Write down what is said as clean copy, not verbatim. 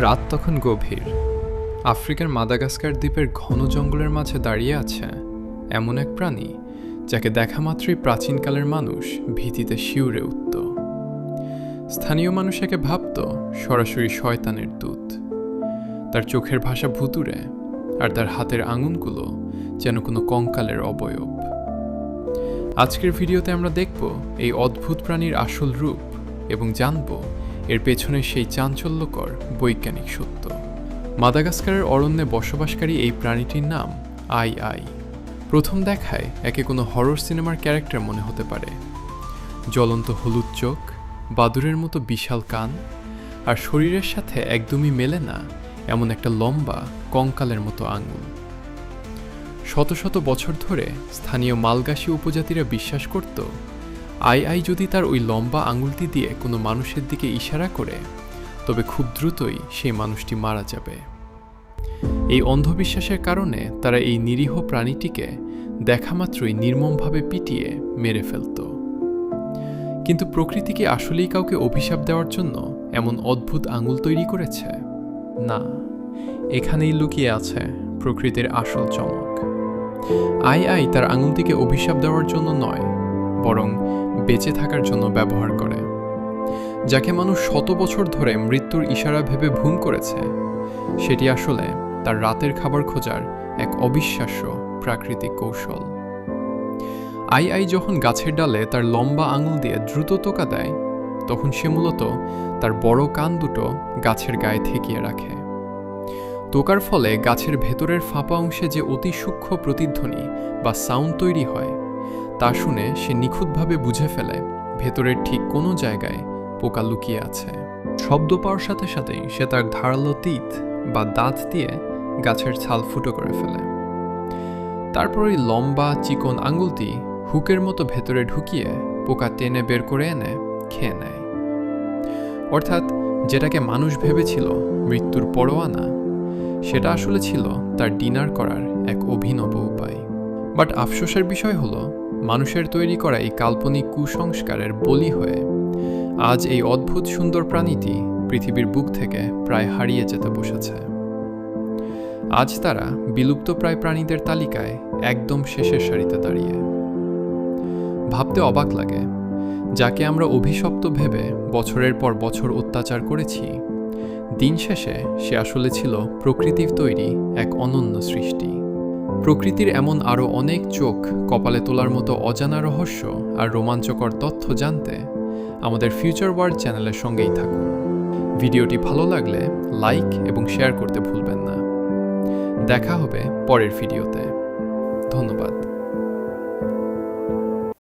রাত তখন গভীর। আফ্রিকার মাদাগাস্কার দ্বীপের ঘন জঙ্গলের মাঝে দাঁড়িয়ে আছে এমন এক প্রাণী যাকে দেখা মাত্রই প্রাচীনকালের মানুষ ভীতিতে শিউরে উঠত। স্থানীয় মানুষ একে ভাবত সরাসরি শয়তানের দূত। তার চোখের ভাষা ভুতুড়ে, আর তার হাতের আঙুলগুলো যেন কোনো কঙ্কালের অবয়ব। আজকের ভিডিওতে আমরা দেখব এই অদ্ভুত প্রাণীর আসল রূপ এবং জানব এর পেছনে সেই চাঞ্চল্যকর বৈজ্ঞানিক সত্য। মাদাগাস্কারের অরণ্যে বসবাসকারী এই প্রাণীটির নাম আই আই। প্রথম দেখায় একে কোনো হরর সিনেমার ক্যারেক্টার মনে হতে পারে। জ্বলন্ত হলুদ চোখ, বাদুড়ের মতো বিশাল কান, আর শরীরের সাথে একদমই মেলে না এমন একটা লম্বা কঙ্কালের মতো আঙুল। শত শত বছর ধরে স্থানীয় মালগাসী উপজাতিরা বিশ্বাস করত আই আই যদি তার ওই লম্বা আঙুলটি দিয়ে কোনো মানুষের দিকে ইশারা করে তবে খুব দ্রুতই সেই মানুষটি মারা যাবে। এই অন্ধবিশ্বাসের কারণে তারা এই নিরীহ প্রাণীটিকে দেখামাত্রই নির্মমভাবে পিটিয়ে মেরে ফেলত। কিন্তু প্রকৃতি কি আসলেই কাউকে অভিশাপ দেওয়ার জন্য এমন অদ্ভুত আঙুল তৈরি করেছে? না, এখানেই লুকিয়ে আছে প্রকৃতির আসল চমক। আই আই তার আঙুলটিকে অভিশাপ দেওয়ার জন্য নয়, বরং বেঁচে থাকার জন্য ব্যবহার করে। যাকে মানুষ শত বছর ধরে মৃত্যুর ইশারা ভেবে ভুল করেছে, সেটি আসলে তার রাতের খাবার খোঁজার এক অবিশ্বাস্য প্রাকৃতিক কৌশল। আই আই যখন গাছের ডালে তার লম্বা আঙুল দিয়ে দ্রুত টোকা দেয়, তখন সে মূলত তার বড় কান দুটো গাছের গায়ে ঠেকিয়ে রাখে। টোকার ফলে গাছের ভেতরের ফাঁপা অংশে যে অতি সূক্ষ্ম প্রতিধ্বনি বা সাউন্ড তৈরি হয়, তা শুনে সে নিখুঁতভাবে বুঝে ফেলে ভেতরের ঠিক কোনো জায়গায় পোকা লুকিয়ে আছে। শব্দ পাওয়ার সাথে সাথেই সে তার ধারালো তিত বা দাঁত দিয়ে গাছের ছাল ফুটো করে ফেলে। তারপর ওই লম্বা চিকন আঙুলটি হুকের মতো ভেতরে ঢুকিয়ে পোকা টেনে বের করে এনে খেয়ে নেয়। অর্থাৎ যেটাকে মানুষ ভেবেছিল মৃত্যুর পরোয়ানা, সেটা আসলে ছিল তার ডিনার করার এক অভিনব উপায়। বাট আফসোসের বিষয় হলো, মানুষের তৈরি করা এই কাল্পনিক কুসংস্কারের বলি হয়ে আজ এই অদ্ভুত সুন্দর প্রাণীটি পৃথিবীর বুক থেকে প্রায় হারিয়ে যেতে বসেছে। আজ তারা বিলুপ্তপ্রায় প্রাণীদের তালিকায় একদম শেষের সারিতে দাঁড়িয়ে। ভাবতে অবাক লাগে, যাকে আমরা অভিশপ্ত ভেবে বছরের পর বছর অত্যাচার করেছি, দিন শেষে সে আসলে ছিল প্রকৃতির তৈরি এক অনন্য সৃষ্টি। প্রকৃতির এমন আরও অনেক চোখ কপালে তোলার মতো অজানা রহস্য আর রোমাঞ্চকর তথ্য জানতে আমাদের ফিউচার ওয়ার্ল্ড চ্যানেলের সঙ্গেই থাকুন। ভিডিওটি ভালো লাগলে লাইক এবং শেয়ার করতে ভুলবেন না। দেখা হবে পরের ভিডিওতে। ধন্যবাদ।